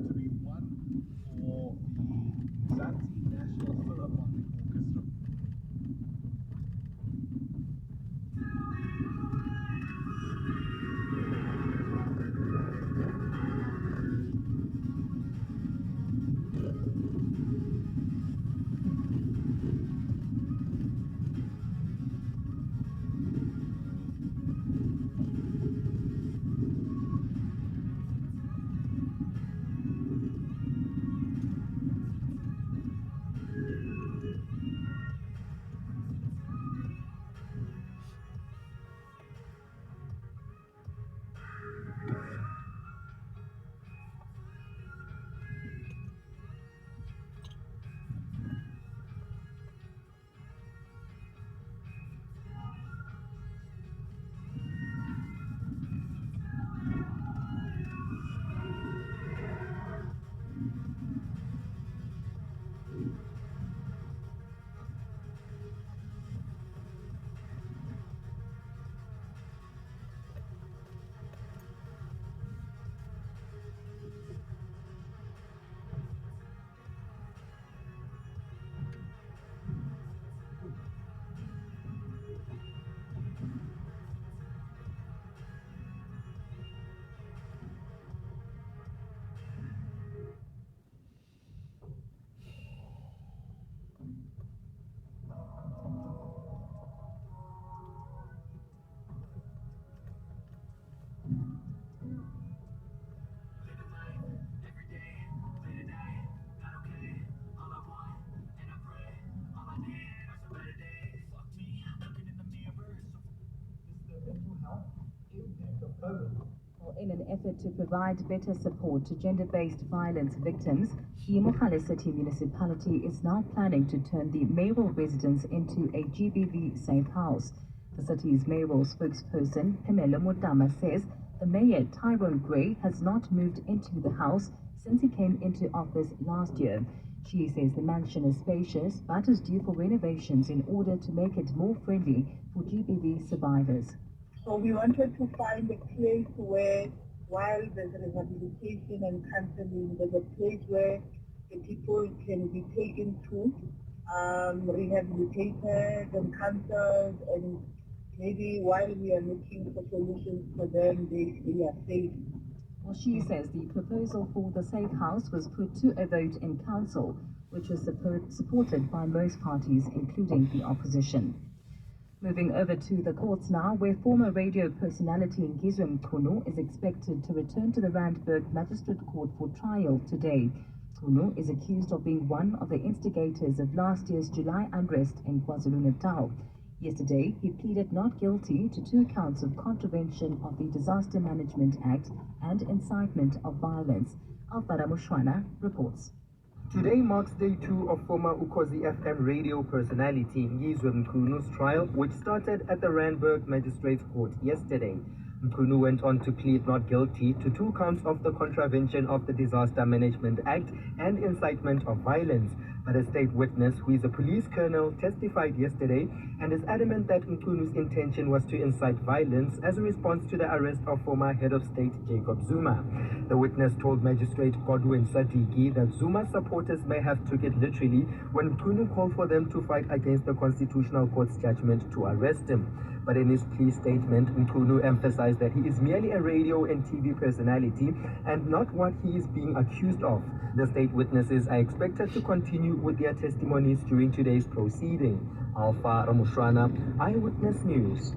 to be one for the Mzansi National Philharmonic Orchestra. In an effort to provide better support to gender-based violence victims, the Mosala City municipality is now planning to turn the mayoral residence into a GBV safe house. The city's mayoral spokesperson, Mpumalanga, says the mayor, Tyrone Gray, has not moved into the house since he came into office last year. She says the mansion is spacious but is due for renovations in order to make it more friendly for GBV survivors. So we wanted to find a place where, while there's rehabilitation and counseling, there's a place where the people can be taken to, rehabilitated and counseled, and maybe while we are looking for solutions for them, they are safe. Well, she says the proposal for the safe house was put to a vote in council, which was supported by most parties, including the opposition. Moving over to the courts now, where former radio personality Ngizwe Mchunu is expected to return to the Randburg Magistrate Court for trial today. Mchunu is accused of being one of the instigators of last year's July unrest in KwaZulu-Natal. Yesterday, he pleaded not guilty to 2 counts of contravention of the Disaster Management Act and incitement of violence. Alfara Mushwana reports. Today marks day 2 of former Ukhozi FM radio personality Ngizwe Mchunu's trial, which started at the Randburg Magistrates Court yesterday. Mchunu went on to plead not guilty to 2 counts of the contravention of the Disaster Management Act and incitement of violence. But a state witness, who is a police colonel, testified yesterday and is adamant that Mchunu's intention was to incite violence as a response to the arrest of former head of state Jacob Zuma. The witness told Magistrate Godwin Sadiki that Zuma's supporters may have took it literally when Mchunu called for them to fight against the Constitutional Court's judgment to arrest him. But in his plea statement, Mchunu emphasized that he is merely a radio and TV personality and not what he is being accused of. The state witnesses are expected to continue with their testimonies during today's proceeding. Alfa Ramushwana, Eyewitness News.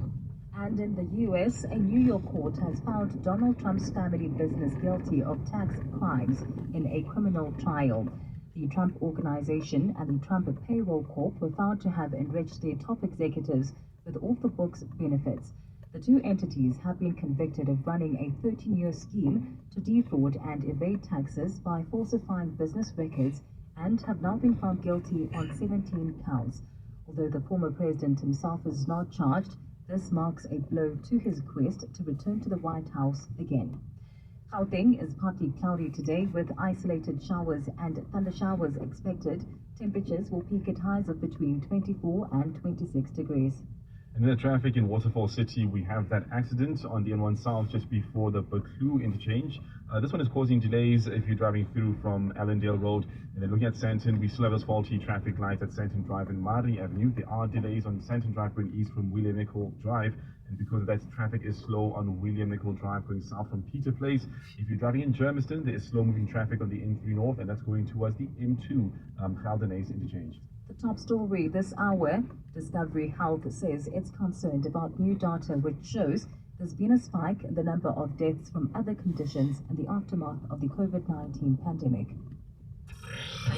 And in the U.S., a New York court has found Donald Trump's family business guilty of tax crimes in a criminal trial. The Trump Organization and the Trump Payroll Corp were found to have enriched their top executives with off-the-books benefits. The 2 entities have been convicted of running a 13-year scheme to defraud and evade taxes by falsifying business records and have now been found guilty on 17 counts. Although the former president himself is not charged, this marks a blow to his quest to return to the White House again. Gauteng is partly cloudy today with isolated showers and thunder showers expected. Temperatures will peak at highs of between 24 and 26 degrees. And in the traffic in Waterfall City, we have that accident on the N1 South just before the Buccleuch interchange. This one is causing delays if you're driving through from Allendale Road. And then looking at Sandton, we still have those faulty traffic lights at Sandton Drive and Mari Avenue. There are delays on Sandton Drive going east from William Nicol Drive. And because of that, traffic is slow on William Nicol Drive going south from Peter Place. If you're driving in Germiston, there is slow-moving traffic on the N3 North, and that's going towards the M2 Geldenhuys interchange. The top story this hour, Discovery Health says it's concerned about new data which shows there's been a spike in the number of deaths from other conditions in the aftermath of the COVID-19 pandemic.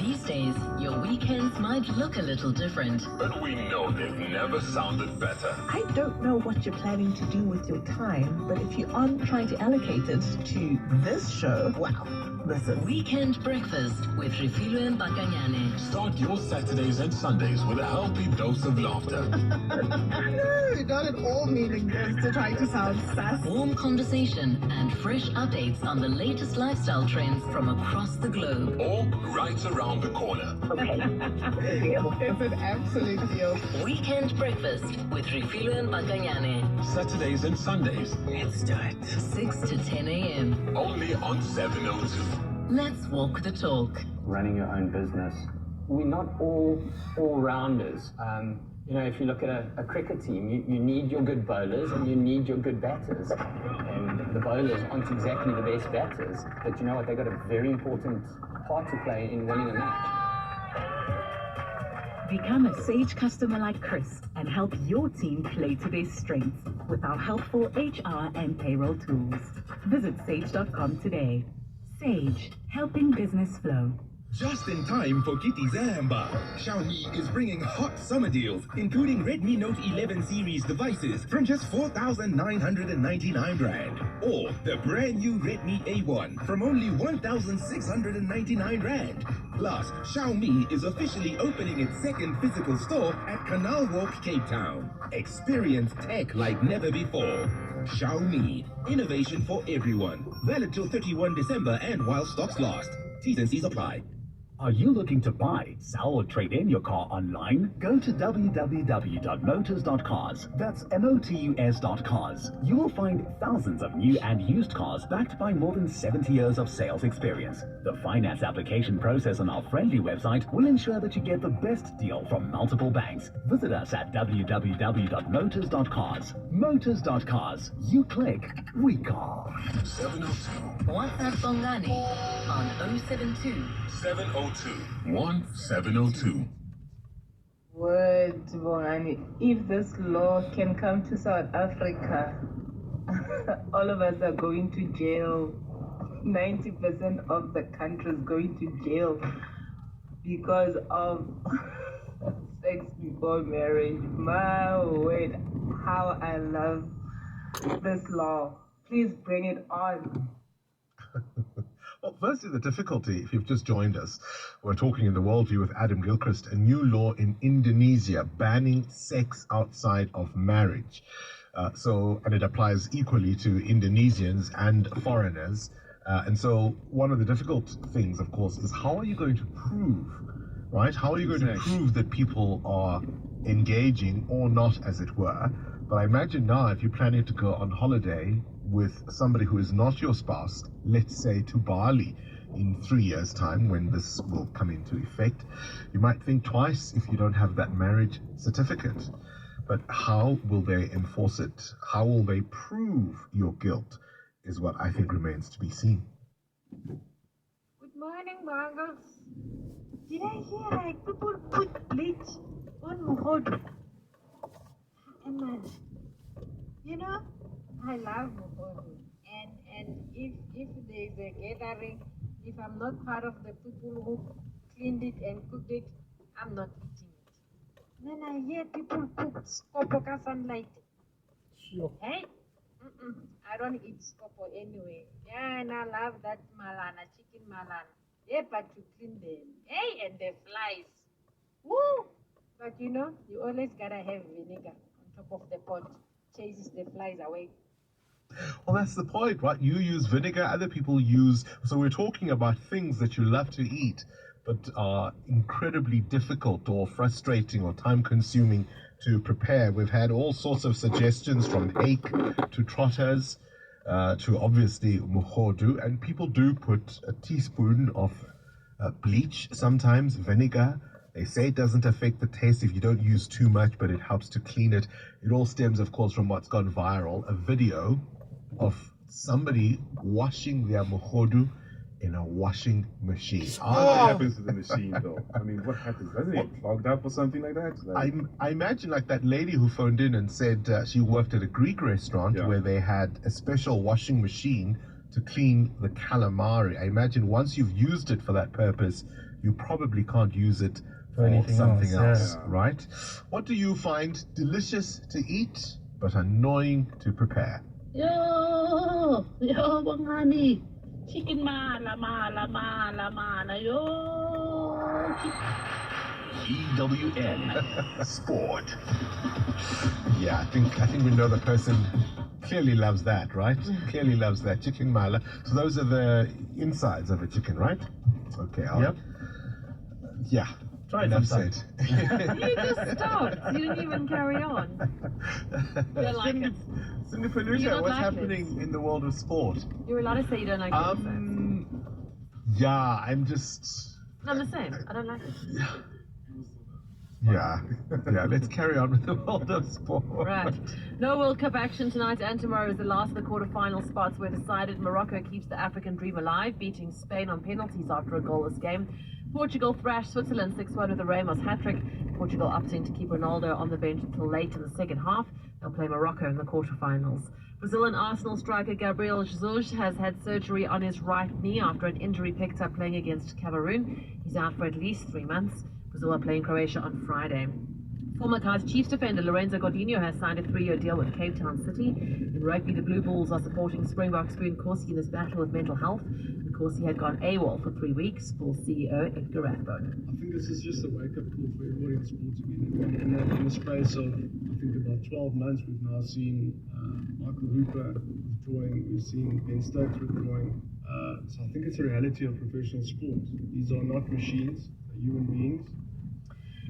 These days, your weekends might look a little different. But we know they've never sounded better. I don't know what you're planning to do with your time, but if you aren't trying to allocate it to this show, wow, listen. Weekend Breakfast with Refilwe and Bakanyane. Start your Saturdays and Sundays with a healthy dose of laughter. No, not at all meaningless to try to sound sassy. Warm conversation and fresh updates on the latest lifestyle trends from across the globe. Or right around the corner. Okay, it's an absolute deal. Weekend Breakfast with Refilwe and Bakanyane. Saturdays and Sundays. Let's do it. 6 to 10 a.m. Only on 702. Let's walk the talk. Running your own business. We're not all-rounders. If you look at a cricket team, you need your good bowlers and you need your good batters. And the bowlers aren't exactly the best batters, but you know what? They've got a very important part to play in winning a match. Become a Sage customer like Chris and help your team play to their strengths with our helpful HR and payroll tools. Visit sage.com today. Sage, helping business flow. Just in time for Kitty Zamba, Xiaomi is bringing hot summer deals, including Redmi Note 11 series devices from just 4,999 Rand. Or the brand new Redmi A1 from only 1,699 Rand. Plus, Xiaomi is officially opening its second physical store at Canal Walk, Cape Town. Experience tech like never before. Xiaomi, innovation for everyone. Valid till 31 December and while stocks last. T's and C's apply. Are you looking to buy, sell, or trade in your car online? Go to www.motors.cars. That's MOTUS.cars. You will find thousands of new and used cars backed by more than 70 years of sales experience. The finance application process on our friendly website will ensure that you get the best deal from multiple banks. Visit us at www.motors.cars. Motors.cars. You click, we car. 702. WhatsApp Bongani on 072 702-1702. Word, Bongani. If this law can come to South Africa, all of us are going to jail. 90% of the country is going to jail because of sex before marriage. My word, how I love this law. Please bring it on. Well, firstly, the difficulty, if you've just joined us, we're talking in the Worldview with Adam Gilchrist, a new law in Indonesia banning sex outside of marriage. And it applies equally to Indonesians and foreigners. And so one of the difficult things, of course, is how are you going to prove, right? How are you going to prove that people are engaging or not, as it were? But I imagine now, if you're planning to go on holiday with somebody who is not your spouse, let's say to Bali in 3 years' time, when this will come into effect, you might think twice if you don't have that marriage certificate. But how will they enforce it? How will they prove your guilt is what I think remains to be seen. Good morning, Bangles. Did I hear like people put bleach on Muhodo? And I love Muhodo. And if there's a gathering, if I'm not part of the people who cleaned it and cooked it, I'm not eating it. Then I hear people cook skopoka sunlight. Sure. Hey? I don't eat skopo anyway. Yeah, and I love that malana, chicken malana. Yeah, but you clean them. Hey, and the flies. Woo! But you always gotta have vinegar on top of the pot. Chases the flies away. Well, that's the point, right? You use vinegar, other people use... So we're talking about things that you love to eat, but are incredibly difficult or frustrating or time-consuming to prepare. We've had all sorts of suggestions from hake to trotters to obviously muhodu, and people do put a teaspoon of bleach, sometimes vinegar. They say it doesn't affect the taste if you don't use too much, but it helps to clean it. It all stems, of course, from what's gone viral, a video of somebody washing their muhodu in a washing machine. What happens to the machine, though? I mean, what happens? Doesn't it clogged up or something like that? I imagine like that lady who phoned in and said she worked at a Greek restaurant where they had a special washing machine to clean the calamari. I imagine once you've used it for that purpose, you probably can't use it for something else, right? What do you find delicious to eat but annoying to prepare? Yo, bangani. Chicken mala, yo. EWN Sport. Yeah, I think we know the person clearly loves that, right? Clearly loves that chicken mala. So those are the insides of a chicken, right? Okay. Yeah. Try it enough sometime. said. You just stopped. You didn't even carry on. You like it. Cindy You Felicia, don't what's like happening in the world of sport? You're allowed to say you don't like it. Yeah, I'm just... I'm the same. I don't like it. Yeah, let's carry on with the world of sport. Right. No World Cup action tonight and tomorrow as the last of the quarter-final spots were decided. Morocco keeps the African dream alive, beating Spain on penalties after a goalless game. Portugal thrashed Switzerland 6-1 with a Ramos hat-trick. Portugal opting to keep Ronaldo on the bench until late in the second half. They'll play Morocco in the quarter-finals. Brazil and Arsenal striker Gabriel Jesus has had surgery on his right knee after an injury picked up playing against Cameroon. He's out for at least 3 months. Brazil are playing Croatia on Friday. Former Kaizer Chiefs defender Lorenzo Gordinho has signed a 3-year deal with Cape Town City. In rugby, the Blue Bulls are supporting Springbok Spoon Corsi in his battle with mental health. And Corsi had gone AWOL for 3 weeks. Bulls CEO Edgar Rathbone. I think this is just a wake-up call for everybody in sports again. In the space of, I think, about 12 months, we've now seen Michael Hooper withdrawing, we've seen Ben Stokes withdrawing. So I think it's a reality of professional sport. These are not machines, they're human beings.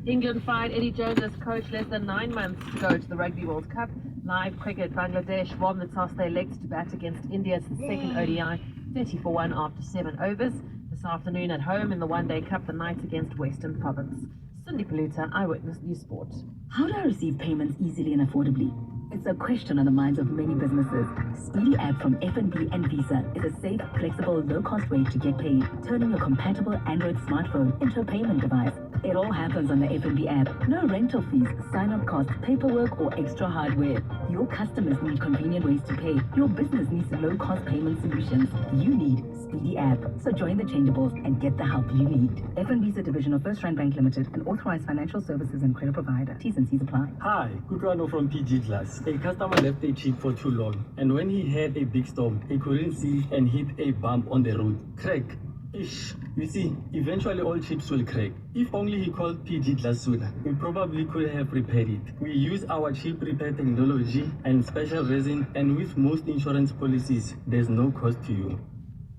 England fired Eddie Jones as coach less than 9 months to go to the Rugby World Cup. Live cricket, Bangladesh won the toss they elected to bat against India. It's the second ODI, 30-1 after 7 overs. This afternoon at home in the One-Day Cup, the Knights against Western Province. Cindy Paluta, Eyewitness News Sport. How do I receive payments easily and affordably? It's a question on the minds of many businesses. Speedy App from FNB and Visa is a safe, flexible, low-cost way to get paid, turning your compatible Android smartphone into a payment device. It all happens on the FNB app. No rental fees, sign-up costs, paperwork, or extra hardware. Your customers need convenient ways to pay. Your business needs low-cost payment solutions. You need Speedy App. So join the changeables and get the help you need. FNB is a division of First Rand Bank Limited, an authorized financial services and credit provider. T's and C's apply. Hi, Kutrano from PG Glass. A customer left a chip for too long, and when he had a big storm, he couldn't see and hit a bump on the road. Crack. Ish. You see, eventually all chips will crack. If only he called PG Glass sooner, we probably could have repaired it. We use our chip repair technology and special resin, and with most insurance policies, there's no cost to you.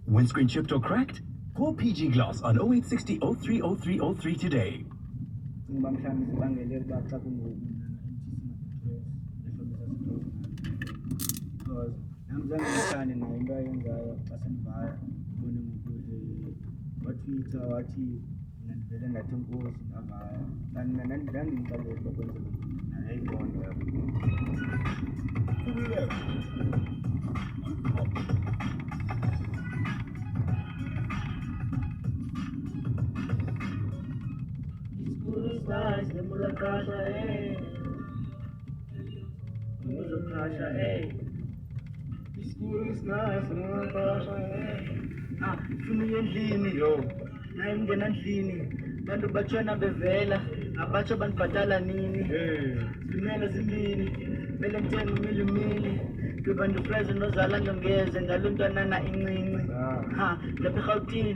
Windscreen chipped or cracked? Call PG Glass on 0860 030303 today. wathi nandivele ndathi inkosi ngavaya ndandimxelele ukwenza nayayiqonda funa endlini yo naye mngena endlini bantu batshona bevela abatsho bandibhatala nini zimele zimbini mele ndithenge umilimili kuba ndifreze nozala ndongeze ngalo ntwanana incinci lapha eRhawutini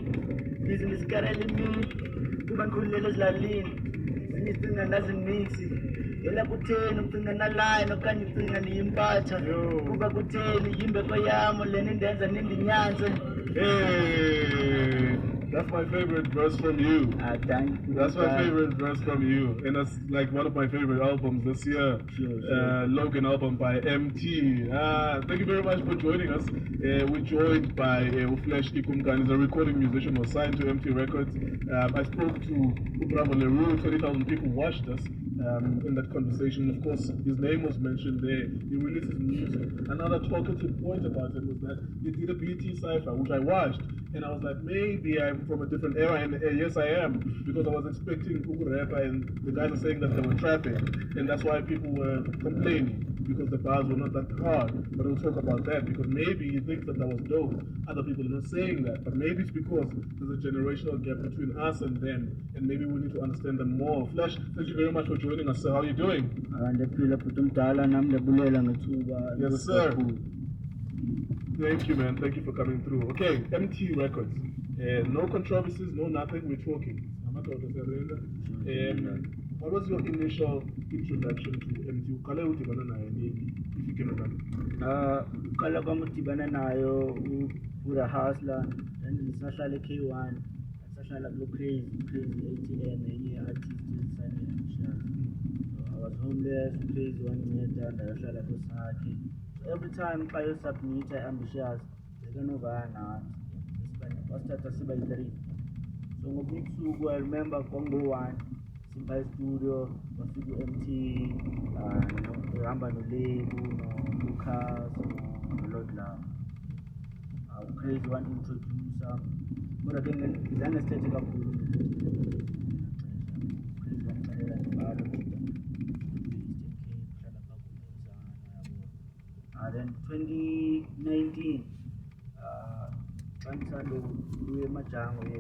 ndize ndisikarele imini kuba ndikhululele ezilalini zinye icinga ndaziniksi yela kutheni ucinga nalayini okanye ucinga ndiyimpatha kuba kutheni yimbeko yam lena indenza nindinyanze That's my favorite verse from you. Thank you. That's my favorite verse from you. And that's like one of my favorite albums this year. Sure. Logan album by MT. Thank you very much for joining us. We're joined by Uflesh Ikumkan. He's a recording musician, was signed to MT Records. I spoke to Bravo Leroux. 20,000 people watched us in that conversation. Of course, his name was mentioned there. He releases music. Another talkative point about it was that he did a BT Cypher, which I watched. And I was like, maybe I'm from a different era, and yes, I am, because I was expecting Ukurapa, and the guys are saying that there was traffic, and that's why people were complaining, because the bars were not that hard. But we'll talk about that, because maybe he thinks that was dope. Other people are not saying that, but maybe it's because there's a generational gap between us and them, and maybe we need to understand them more. Flash, thank you very much for joining us, sir. How are you doing? Yes, sir. Thank you, man. Thank you for coming through. Okay, MT Records. No controversies, no nothing. We're talking. What was your initial introduction to MT? If you can remember. Kala kwamudibana nayo Pura Hustler, and Sasha K1, Sasha Crazy ATM, any artist signing. I was homeless, Crazy 1 meter, and I was happy. Every time I submit, I'm ambitious. They're going to buy now. What's that? So, I remember Congo 1, Simba Studio, Wasigu MT, Ramba no Label, Lucas, Lord Love. Crazy 1 introducer. But again, it's an aesthetic of Crazy 1 then 2019, Kansalo, Louis Machango,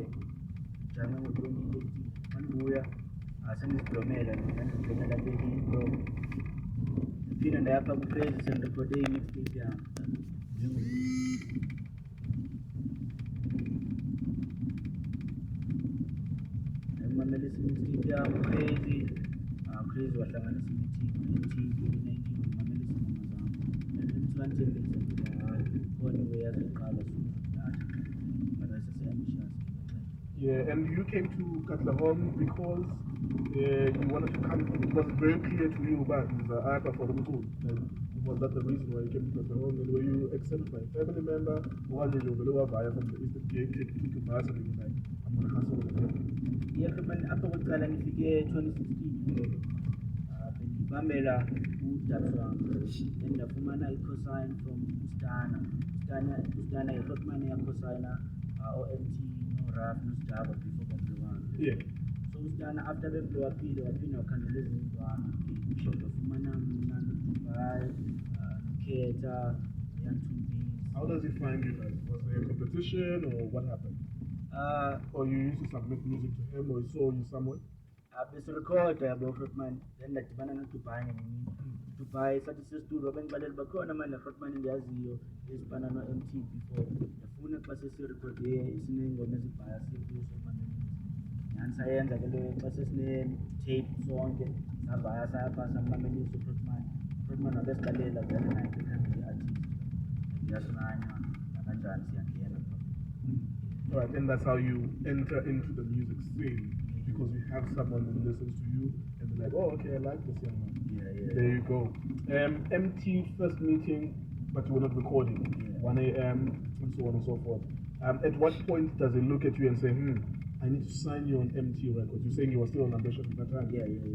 Jango 2018, Manbuya, Asanis Bromela, and Bromela Baby Bro. Pin and the upper crazy and the Koday mixed it down. And my medicine mixed it down, crazy was a medicine 2019, my medicine. Yeah, and you came to Katlehong because you wanted to come. It was very clear to you about the APA for the school. And was that the reason why you came to Katlehong? And were you accepted by a family member? Or did you go buyer from the Eastern Cape, take a bus and you like, I'm going to hustle with it? Yeah, but after what I like, 2016. Pamela Udafran, and the woman I co-signed from Ustana. Ustana, I got money I co-signer, OMT, no rap, no Java before the one. Yeah. So Ustana, after the blow up, the opinion can listen to one. So the woman, Dubai, Keta, young 2Bs. How does he find you guys? Was there a competition or what happened? Or you used to submit music to him or he saw you somewhere? This record about Rotman, then that banana to buy such a studio, Ben Badal Bacona man, Rotman in the Azio, is banana MT before the phone passes record is name or music by a simple and science, I passes name, tape, song, Sabaya, some memories of Rotman of Escalade, very nice, the artist, Yasmania, and Jansi. Alright, and that's how you enter into the music scene. Because you have someone who listens to you and they're like, oh, okay, I like this young man. Yeah. There you go. MT first meeting, but you were not recording. 1 a.m. and so on and so forth. At what point does he look at you and say, I need to sign you on MT Records? You're saying you were still on Ambitious at that time?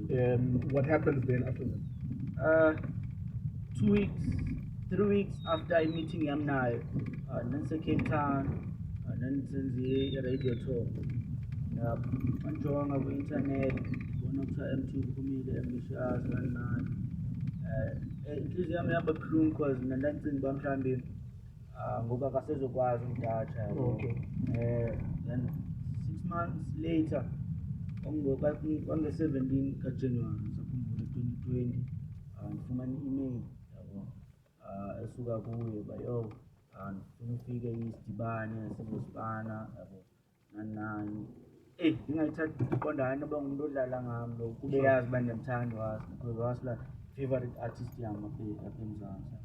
Yeah. What happens then after that? 2 weeks, 3 weeks after I'm meeting him now, Nancy Cape Town, Nancy radio tour. Manjonga ku-internet bona kuthiwa MT uphumile ambitious kanani inhliziyo yami yaba buhlungu because nandandicinga uba mhlawumbe ngoba akasezokwazi umdatsha then 6 months later kwange-17 kaJanuwari sakhumbula 2020 ndifumana i-email yabo esuka kuye uba yo ndifuna ufike isidibane sizosipana yabo nani ngingayithatha iqondane noba ngumuntu odlala ngami lo kube yazi uba ndiyamthanda because was like favorite artist yami apha eMzantsi.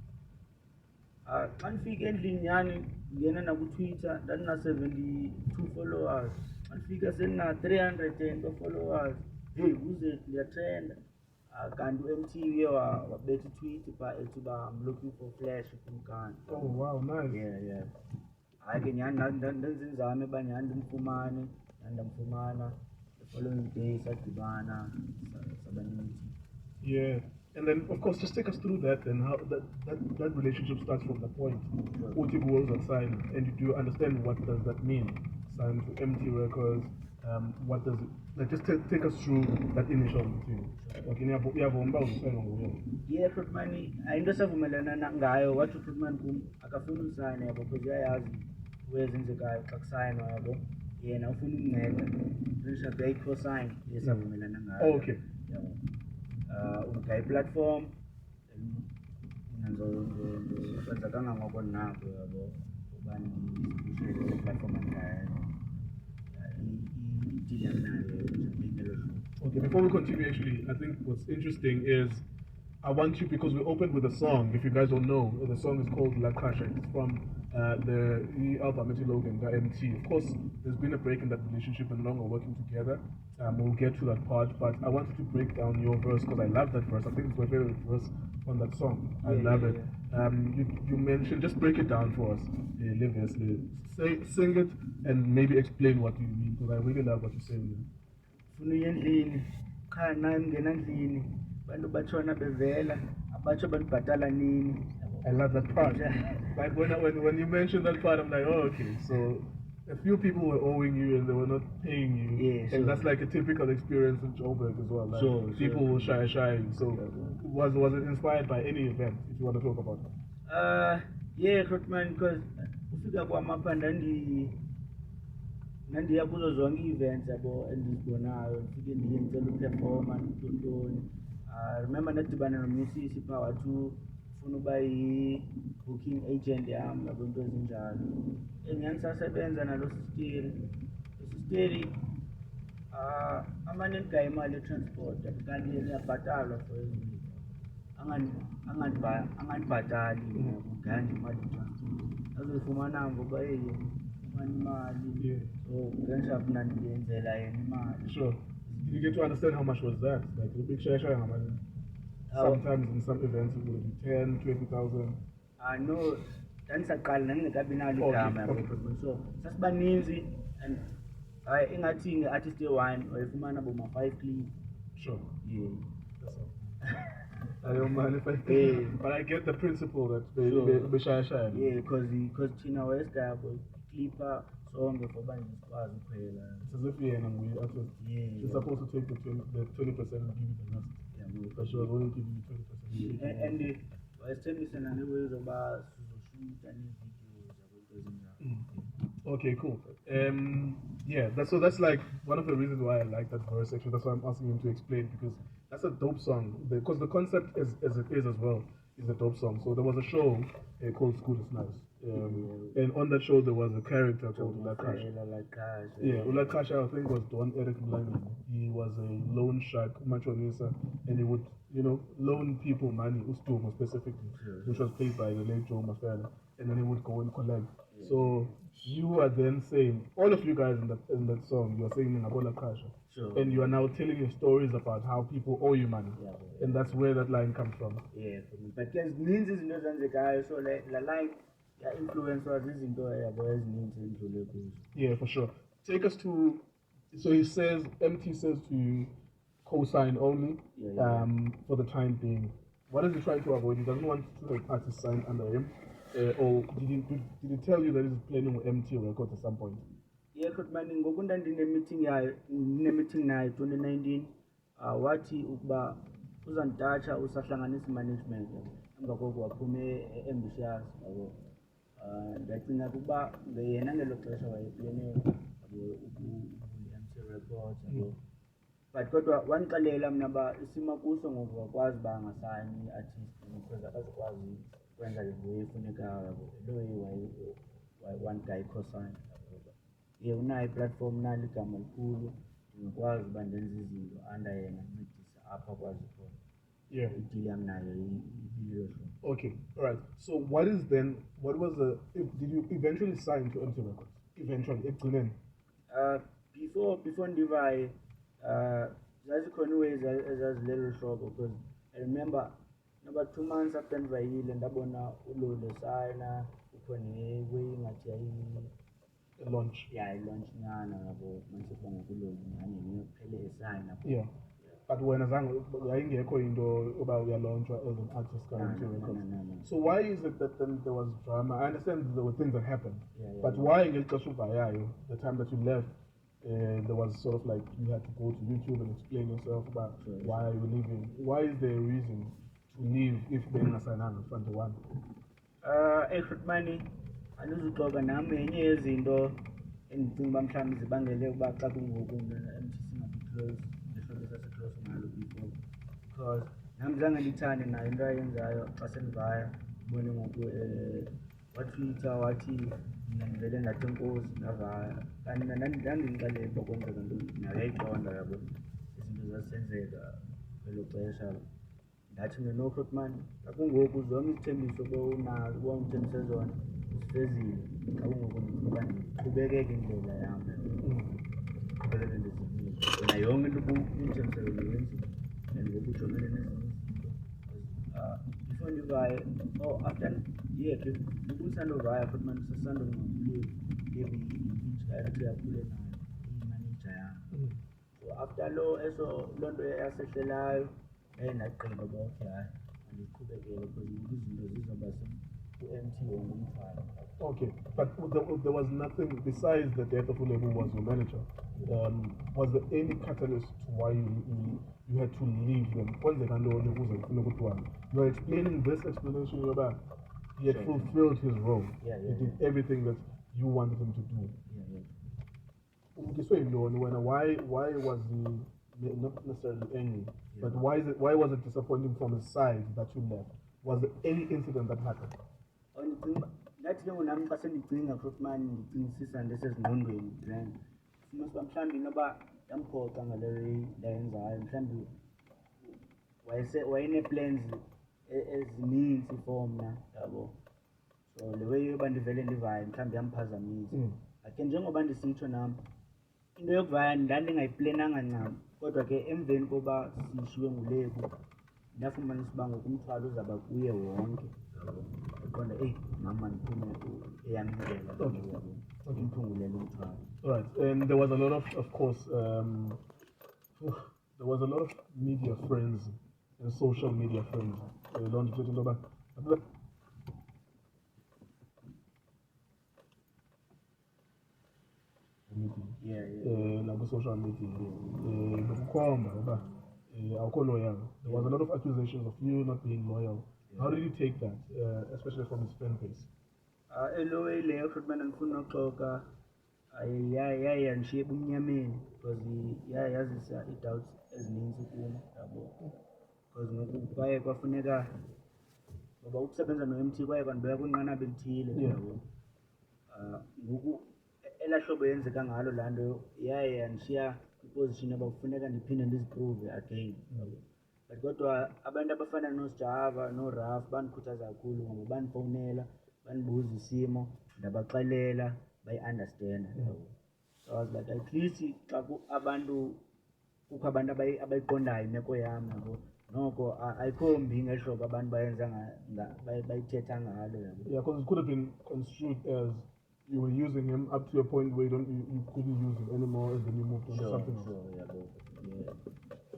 Xa ndifika endlini nyhani ngena nakutwitter ndandina-72 followers. Xa ndifika sendina-300 followers. Heyi kuze ndiyatrenda. Kanti u-MT uye wabetha itweet phaa ethi uba I'm looking for Flash ukumkani. Oh wow, nice. Yeah. Hayi ke nyhani ndenza inzame uba nyhani ndimfumane, ndamfumana. The following day sadibana sabaninzi. Yeah. And then, of course, just take us through that and how that relationship starts from the point. Uti goes and sign, and you do understand what does that mean? Sign to MT Records. What does it? Like, just take us through that initial thing. Okay, yeah, Fruitman, ayinto savumelana ngayo wathi uFruitman kum akafuna usayina yabo because uyayazi wezenzekayo xa kusayinwa yabo yena ufuna ukunceda kusha bay co-sign yesavumelana ngayo. Okay. Unika i-platform ngenza kangangoko nako yabo uba ndishele i-platform angayo idila nayo njengelo hlobo. Okay, before we continue, actually, I think what's interesting is I want you, because we opened with a song, if you guys don't know, the song is called La Kasha. It's from the album Logan, the MT. Of course, there's been a break in that relationship and no longer working together. We'll get to that part, but I wanted to break down your verse because I love that verse. I think it's my favorite verse on that song. I love it. You mentioned, just break it down for us, sing it, and maybe explain what you mean, because I really love what you're saying. Khaya nami ngena endlini bantu batshona bevela abatsho bandibhatala nini. I love that part. Like when you mentioned that part, I'm like, oh, okay, so a few people were owing you and they were not paying you. Yeah, and that's like a typical experience in Joburg as well. Like people will shy. So was it inspired by any event, if you want to talk about it? Yeah, Fruitman, because ufika kwamapha nandiya kuzo zonke ii-events yabo endizibonayo ndifike ndiye ndicela uperforma ntontoni. Remember ndadibana nomusisi phaa wathi ufuna uba yi-booking agent yam yabo into ezinjalo. Nyandisasebenza nalo sisteri amane ndigaye imali yetransport kanti niyabhatalwa for ezinto angandibhatali nganye imali yetransport azozifumana ngoba fumana imali so ngenshap mna ndiyenzela yena imali. Sure. Did you get to understand how much was that? Like the big share sometimes in some events it would be 10, 20,000. No, ndandisaqala ndandingekabi nalo igama yabo so sasibaninzi and ingathi nge-artist ye-one wayefumana boma-5 clip. Sure. Yeah. That's all. I don't mind if I but I get the principle that they shy. Yeah, because thina wayesgabo clipper sonke for uba ndizikwazi ukhwela. It's as if you're artist. You're supposed to take the 20% and give you the rest. Yeah, but she was only giving you 20%. And wayesithembisana neways oba sizoshuta nee-videos yabo into ezinjalo. Okay, cool. Yeah, that's like one of the reasons why I like that verse. Actually, that's why I'm asking him to explain, because that's a dope song. Because the concept, as it is as well, is a dope song. So there was a show called School is Nice, and on that show there was a character called Ulakasha. Yeah, Ulakasha, I think, was Don Eric Mlangi. He was a loan shark, machonisa, and he would, loan people money, Ustumo specifically, which was played by the late Joe Mafela, and then he would go and collect. So you are then saying, all of you guys in that song, you are saying Ngabola Kasha. Sure. And you are now telling your stories about how people owe you money. And that's where that line comes from. Yeah, but there's means izinto ezenzekayo, so la line influencers izinto yabo ezininzi endlule kuzo. Yeah, for sure. Take us to, so he says, MT says to you, co-sign only for the time being. What is he trying to avoid? He doesn't want to artists sign under him. Or did he tell you that he's planning with MT Records at some point? Yeah, Fruitman, ngoku ndine-meeting naye 2019 wathi ukuba uzanditatsha usahlanganisa management emva koko waphume e-ambitious yabo. Ndacinga ukuba yena ngelo xesha wayeplene i-MT Records yabo. But kodwa wandixelela mna uba isima kuso ngoku wakwazi uba angasayini i-artist because akazokwazi kwenza le nto efunekayo yabo. Lo one guy co-sign. Yeah, unayo i-platform, unalo igama elikhulu, ndingakwazi uba ndenze izinto under yena ndincedise apha akwazi khona. Yeah. idili amnayo ivile hlobo. Okay, all right. So what was the, did you eventually sign to MT Records? Eventually, ekugcineni? Before ndivaye zazikhona iways ezazilelo hlobo, because I remember about 2 months after ndivayile ndabona ulolo sayina kukho neway ngathi launch. Yeah, i-launch nyana yabo manisiba ngokulolo nyani niyophele esayina. Yeah. But wena zange yayingekho into yoba uyalaunchwa as an artist ka-MT Records. So why is it that then there was drama? I understand there were things that happened, but why ngeli xesha uvayayo, the time that you left, there was sort of like you had to go to YouTube and explain yourself about why are you leaving? Why is there a reason to leave if bengingasayinanga Fund One? Money andizuxoka nami yenye yezinto endicinga uba mhlawumbi zibangele ukuba xa kungoku MT singabi-close ngehlobo esase-close ngalo before, because nam zange ndithande nayo into ayenzayo xa sendivaya ubone ngoku watwitha wathi mna ndivele ndathi enkosi ndavaya, kanti mna ndandimxelele uba kwenzeka ntoni, nayo yayiqonda yabo izinto zazisenzeka ngelo xesha. Ndathi mna no Grootman, xa kungoku zonke izithembiso bowunazo bowundithembise zona zifezile, xa kungoku ndiba ndiqhubekeke indlela yam qhubekeke ndizimile wena yonke into ubundithembisele uyenzile and ngoku ujongene nezinye izinto. Before ndivaye after ndibusandovaya Grootman sasandonqabuleku i-beach director yakhule nayo imanager yam. So after loo nto yasehlelayo ndagqiba uba okay hayi andiqhubekele because ngoku izinto zizoba ku-MT wonke umthwalo. Okay, but there was nothing besides the death of Ulebu was your manager. Was there any catalyst to why you had to leave them? You are explaining this explanation about he had fulfilled his role. He did everything that you wanted him to do. Why was he not necessarily angry, but why was it disappointing from his side that you left? Was there any incident that happened? Ndathi ke nami xa sendicinga Grootman ndicingisisa nto esezingqondweni then fumanisa uba mhlawumbi inoba ndamphoxa ngale ndayenzayo, mhlawumbi wayenee-plans ezininzi for mna yabo, so le way yoba ndivele ndivaye mhlawumbi yamphazamisa. Ake njengoba ndisitsho nam into yokuvaya ndandingayiplenanga ncam, kodwa ke emveni koba sishiywe nguLebu ndafumanisa uba ngoku umthwalo uzawuba kuye wonke yabo, qonda mama ndiphume eyam indlela yabo imphungulele umthwalo. Right, and there was a lot of course, there was a lot of media friends and social media friends. Social media. There was a lot of accusations of you not being loyal. How did you take that, especially from his fan base? Lo way leyo Grootman andifuna noxoka yayandishiya ebumnyameni because yazisa ii-doubts ezininzi kum yabo, because ngoku kwaye kwafuneka ngoba ukusebenza no-MT kwaye kwandibeka kwinqanaba elithile yabo. Ngoku elaa hlobo yenzeka ngalo laa nto yaye yandishiya kwiposition yoba kufuneka ndiphinde ndiziprove again. But kodwa abantu abafana noSjava noRaf bandikhuthaza kakhulu ngoba bandifowunela bandibuza isimo ndabaxelela bayi-understanda. So I was like at least xa kukho abantu abayiqondayo imeko yam yabo, noko ayikho mbi ngeli hlobo abantu bayithetha ngalo yabo. Yeah, because it could have been construed as you were using him up to a point where you couldn't use him anymore and then you moved on to something else.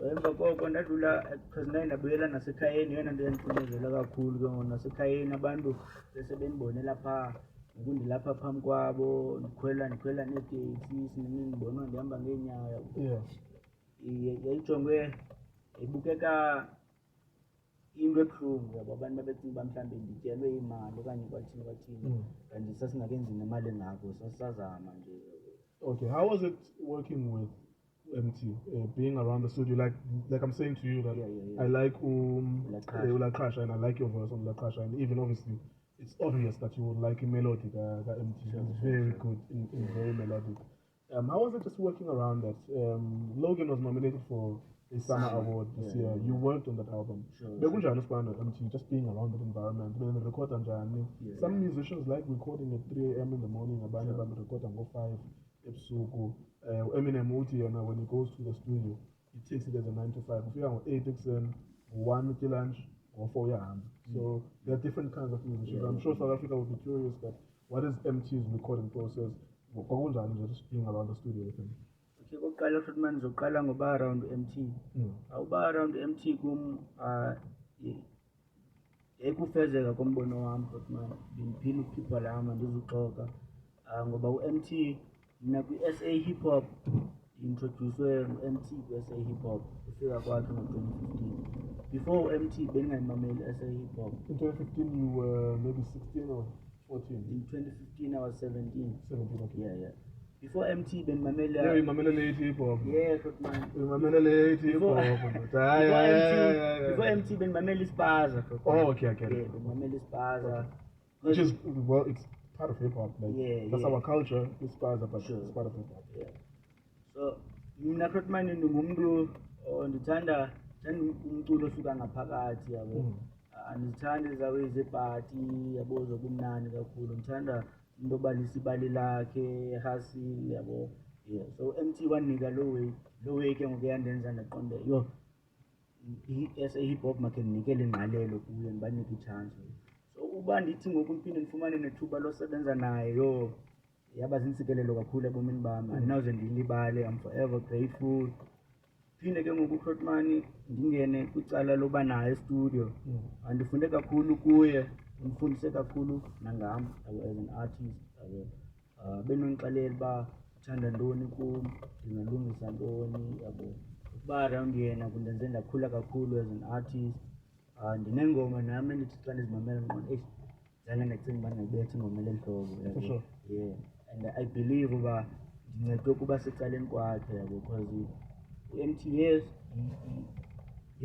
Emva koko ndadlula because ndaye ndabuyela nasekhayeni, yeyona nto yandicinezela kakhulu ke ngoku nasekhayeni abantu besebendibonela phaa ngoku ndilapha phambi kwabo ndikhwela neeteksi ndibonwa ndihamba ngeenyawo. Yayijongwe ibukeka into ebuhlungu yabo, abantu babecinga uba mhlawumbi ndityelwe imali okanye kwathini kanti sasingakenzi nemali engako sasazama nje. Okay, how was it working with MT, being around the studio? Like I'm saying to you that I like Ulakrasha and I like your voice on Ulakrasha, and even obviously it's obvious that you would like a melody that MT. It's very good, very melodic. How was it just working around that? Logan was nominated for a summer award this year. You worked on that album. Bekunjani sibanda MT, just being around that environment. I mean, record njani. Some musicians like recording at 3 a.m. in the morning, abanye record and go 5 ebusuku. Eminem uthi yena when he goes to the studio, he takes it as a 9 to 5. Ufika ngo-8 ekuseni, ngo-1 uthi lunch, ngo-4 uyahamba. So there are different kinds of musicians. I'm sure South Africa would be curious that what is MT's recording process? Kwakunjani nje just being around the studio with him? Okay, kokuqala futhi manje ngizoqala ngoba around MT. Awuba around MT kum ekufezeka kombono wami futhi manje bengiphila ukukhipha lama ndizoxoxa ngoba u-MT mina kwi-SA hip hop introduced MT kwi-SA hip hop ufika kwakhe ngo-2015. Before MT bengingayimameli SA hip hop. In 2015 you were maybe 16 or 14. In 2015 I was 17. 17, okay. Yeah. Before MT bengimameli. Yeah, imamela late hip hop. Yeah, futhi manje. Imamela late hip hop. Before MT bengimameli Spaza. Oh, okay, I get it. Yeah, bengimameli Spaza. Which is, well, it's part of hip hop. Like, that's our culture. It's Spaza, but it's part of hip hop. Yeah. So, mina futhi manje ngumuntu ndithanda umculo osuka ngaphakathi yabo. Andithandi zawe zepati yabo zobumnandi kakhulu. Ngithanda into obalisa ibali lakhe, hustle yabo. Yeah. So MT wanika low way ke ngoku yandenza ndaqonda yo SA hip hop makhe ndinikele ingqalelo kuye ndibanike ichance. So uba ndithi ngoku ndiphinde ndifumane nethuba losebenza naye yo yaba zintsikelelo kakhulu ebomini bami. Andinawuze ndilibale. I'm forever grateful. Phinde ke ngoku uCrotman ndingene kwicala loba naye estudio. Andifunde kakhulu kuye, undifundise kakhulu nangam as an artist. Benongixelela uba uthanda ntoni kum, ndingalungisa ntoni yabo. Ukuba around yena kundenze ndakhula kakhulu as an artist. Ndinengoma nami endithi xa ndizimamela ndiqonda zange ndacinga uba ndingayibetha ingoma eli hlobo. For sure. Yeah. And I believe uba ndincedwe kuba secaleni kwakhe yabo because MT, yes,